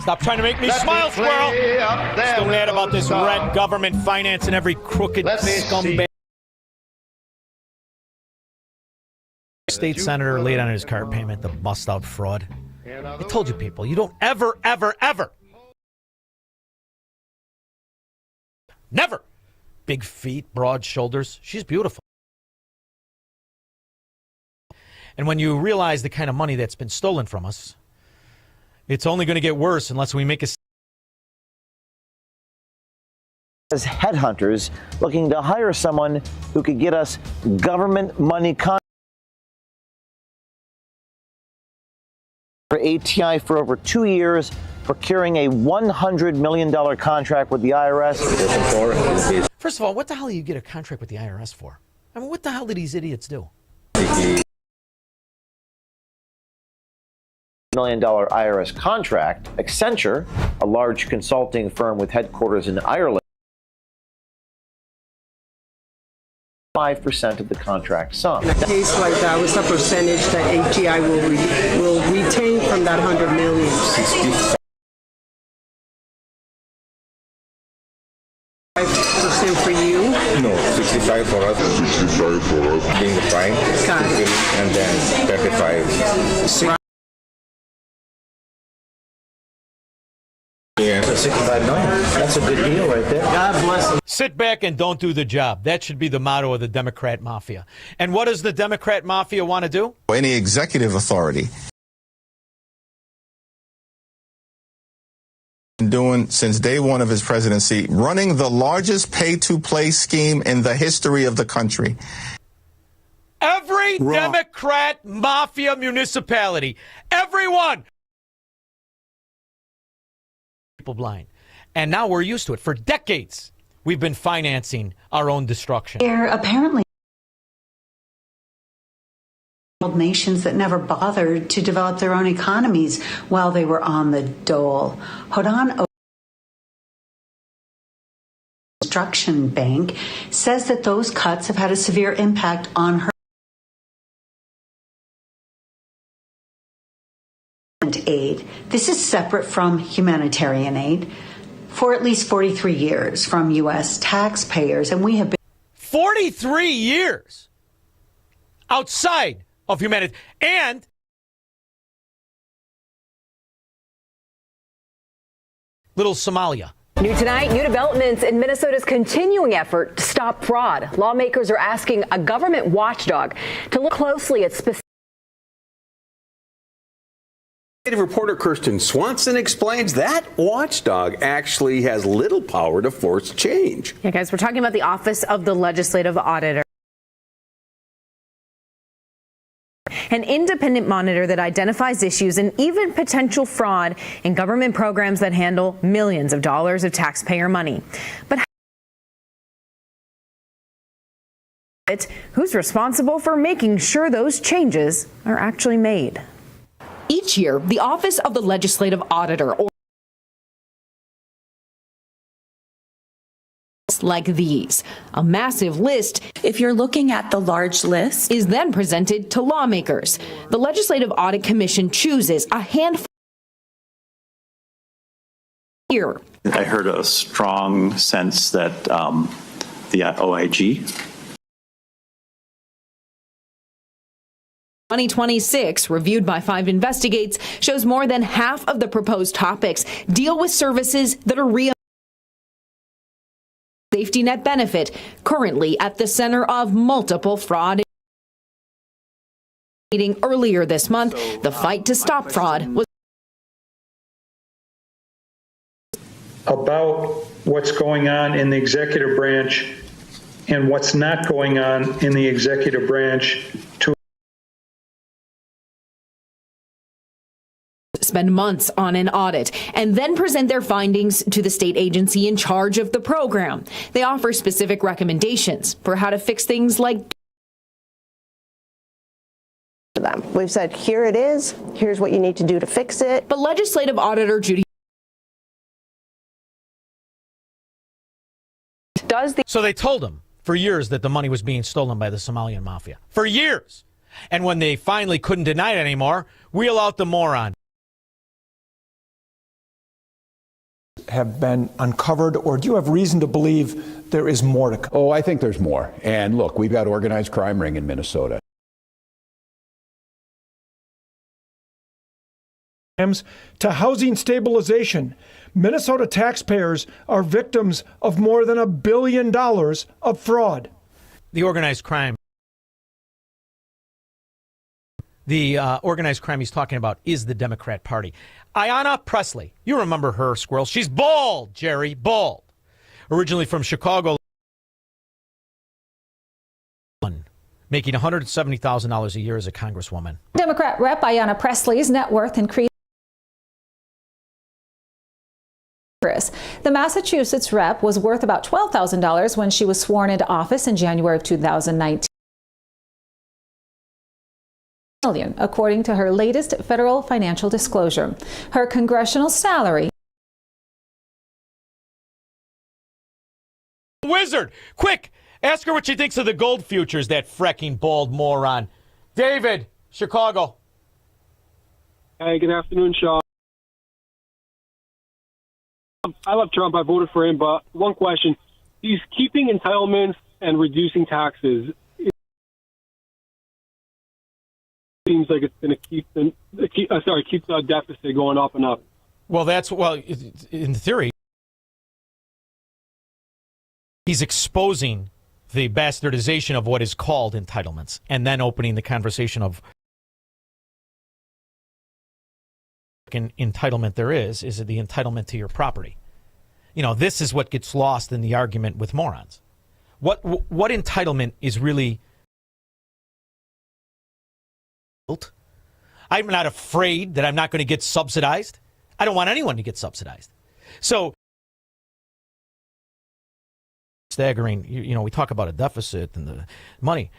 Stop trying to make me smile, squirrel. Still mad about this red government financing every crooked scumbag. State senator late on his car payment, the bust-out fraud. I told you people, you don't ever, never. Big feet, broad shoulders. She's beautiful. And when you realize the kind of money that's been stolen from us, it's only going to get worse unless we make a... As headhunters looking to hire someone who could get us government money for ATI for over 2 years, procuring a $100 million contract with the IRS. First of all, what the hell do you get a contract with the IRS for? I mean, what the hell did these idiots do? $1 million IRS contract. Accenture, a large consulting firm with headquarters in Ireland, 5% of the contract sum. In a case like that, what's the percentage that AGI will retain from that $100 million? 65% for you? No, 65 for us. 65 for us. Being the prime. Got it. And then 35. Yeah. So $65 million. That's a good deal right there. God bless them. Sit back and don't do the job. That should be the motto of the Democrat mafia. And what does the Democrat mafia want to do? Any executive authority doing since day one of his presidency, running the largest pay-to-play scheme in the history of the country. Every Democrat mafia municipality, everyone, people blind. And now we're used to it. For decades, we've been financing our own destruction. They're apparently nations that never bothered to develop their own economies while they were on the dole. Hodan Construction Bank says that those cuts have had a severe impact on her aid. This is separate from humanitarian aid for at least 43 years from U.S. taxpayers, and we have been 43 years outside of humanity. And little Somalia. New tonight, new developments in Minnesota's continuing effort to stop fraud. Lawmakers are asking a government watchdog to look closely at specific. Reporter Kirsten Swanson explains that watchdog actually has little power to force change. Yeah, guys, we're talking about the Office of the Legislative Auditor. An independent monitor that identifies issues and even potential fraud in government programs that handle millions of dollars of taxpayer money. But who's responsible for making sure those changes are actually made? Each year, the Office of the Legislative Auditor, or like these, a massive list. If you're looking at the large list, is then presented to lawmakers. The Legislative Audit Commission chooses a handful. Here, I heard a strong sense that the OIG 2026, reviewed by 5 Investigates, shows more than half of the proposed topics deal with services that are safety net benefit, currently at the center of multiple fraud. Earlier this month, the fight to stop fraud was about what's going on in the executive branch and what's not going on in the executive branch to spend months on an audit and then present their findings to the state agency in charge of the program. They offer specific recommendations for how to fix things like them. We've said, here it is, here's what you need to do to fix it. But Legislative Auditor Judy So they told him for years that the money was being stolen by the Somalian mafia. For years. And when they finally couldn't deny it anymore, wheel out the moron. have been uncovered, or do you have reason to believe there is more to come? Oh, I think there's more. And look, we've got organized crime ring in Minnesota. To housing stabilization, Minnesota taxpayers are victims of more than $1 billion of fraud. The organized crime. The organized crime he's talking about is the Democrat Party. Ayanna Pressley, you remember her, Squirrel. She's bald, Jerry, bald. Originally from Chicago, making $170,000 a year as a congresswoman. Democrat Rep. Ayanna Pressley's net worth increased. The Massachusetts rep was worth about $12,000 when she was sworn into office in January of 2019. According to her latest federal financial disclosure. Her congressional salary. Wizard, quick, ask her what she thinks of the gold futures, that fracking bald moron. David, Chicago. Hey, good afternoon, Sean. I love Trump. I voted for him, but one question. He's keeping entitlements and reducing taxes. It seems like it's going to keep the deficit going up and up. Well, in theory, he's exposing the bastardization of what is called entitlements and then opening the conversation of entitlement there is it the entitlement to your property? You know, this is what gets lost in the argument with morons. What entitlement is really built? I'm not afraid that I'm not going to get subsidized. I don't want anyone to get subsidized. So staggering, you know, we talk about a deficit and the money.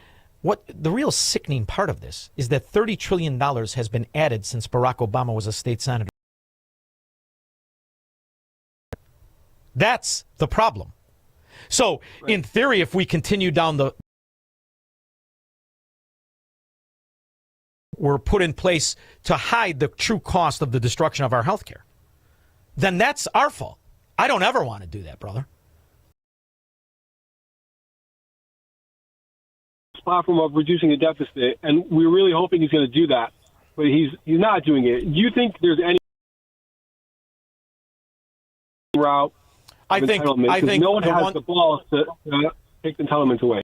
What the real sickening part of this is that $30 trillion has been added since Barack Obama was a state senator. That's the problem. So, in theory, if we continue down were put in place to hide the true cost of the destruction of our health care, then that's our fault. I don't ever want to do that, brother. Platform of reducing the deficit, and we're really hoping he's going to do that, but he's not doing it. Do you think there's any route? I think no one has the balls to take the entitlements away.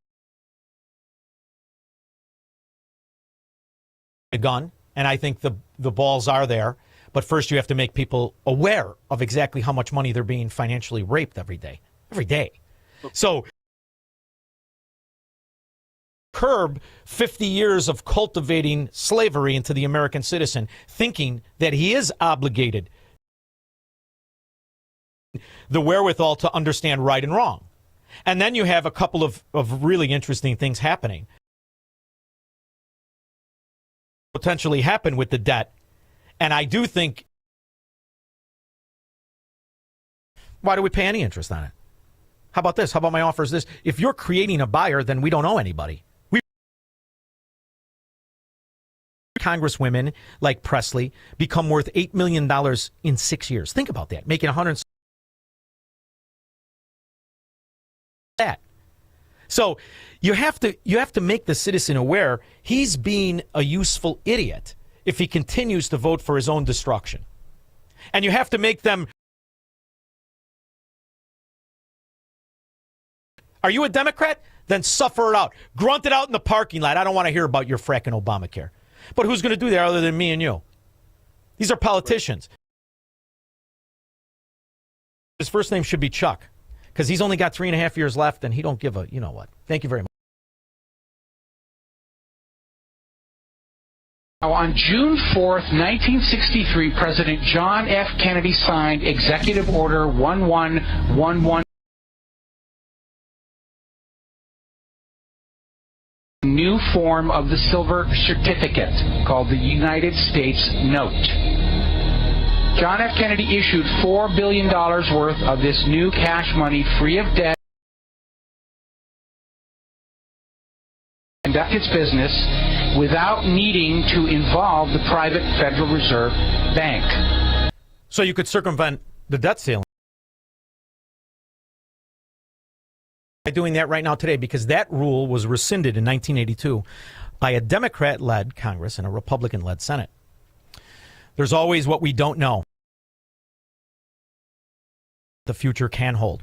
A gun, and I think the balls are there, but first you have to make people aware of exactly how much money they're being financially raped every day. So curb 50 years of cultivating slavery into the American citizen, thinking that he is obligated the wherewithal to understand right and wrong. And then you have a couple of really interesting things happening. Potentially happen with the debt. And I do think, why do we pay any interest on it? How about this? How about my offer is this? If you're creating a buyer, then we don't owe anybody. Congresswomen like Pressley become worth $8 million in 6 years. Think about that, making $100. That. So you have to make the citizen aware he's being a useful idiot if he continues to vote for his own destruction. And you have to make them. Are you a Democrat? Then suffer it out. Grunt it out in the parking lot. I don't want to hear about your fracking Obamacare. But who's going to do that other than me and you? These are politicians. His first name should be Chuck, because he's only got 3.5 years left, and he don't give a, you know what. Thank you very much. On June 4th, 1963, President John F. Kennedy signed Executive Order 1111. New form of the silver certificate called the United States Note. John F. Kennedy issued $4 billion worth of this new cash money free of debt and conduct its business without needing to involve the private Federal Reserve Bank. So you could circumvent the debt ceiling. doing that right now today because that rule was rescinded in 1982 by a Democrat-led Congress and a Republican-led Senate. There's always what we don't know. The future can hold.